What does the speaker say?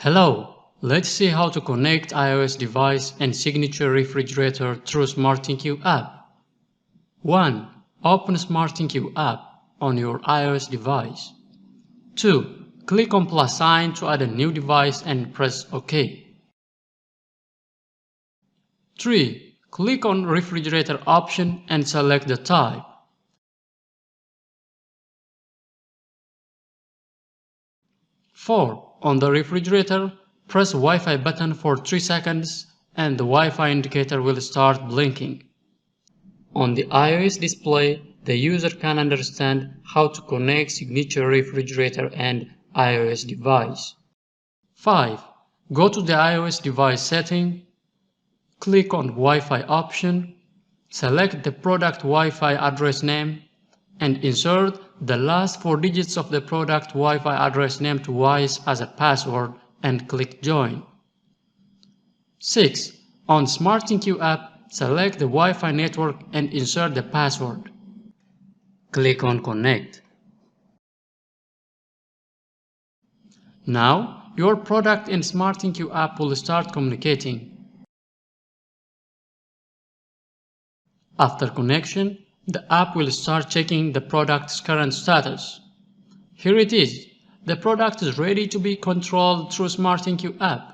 Hello, let's see how to connect iOS device and signature refrigerator through ThinQ app. 1. Open ThinQ app on your iOS device. 2. Click on plus sign to add a new device and press OK. 3. Click on refrigerator option and select the type. 4. On the refrigerator, press Wi-Fi button for 3 seconds and the Wi-Fi indicator will start blinking. On the iOS display, the user can understand how to connect signature refrigerator and iOS device. 5. Go to the iOS device setting, click on Wi-Fi option, select the product Wi-Fi address name, and insert the last 4 digits of the product Wi-Fi address name twice as a password and click Join. 6. On ThinQ app, select the Wi-Fi network and insert the password. Click on Connect. Now, your product in ThinQ app will start communicating. After connection, the app will start checking the product's current status. Here it is. The product is ready to be controlled through ThinQ app.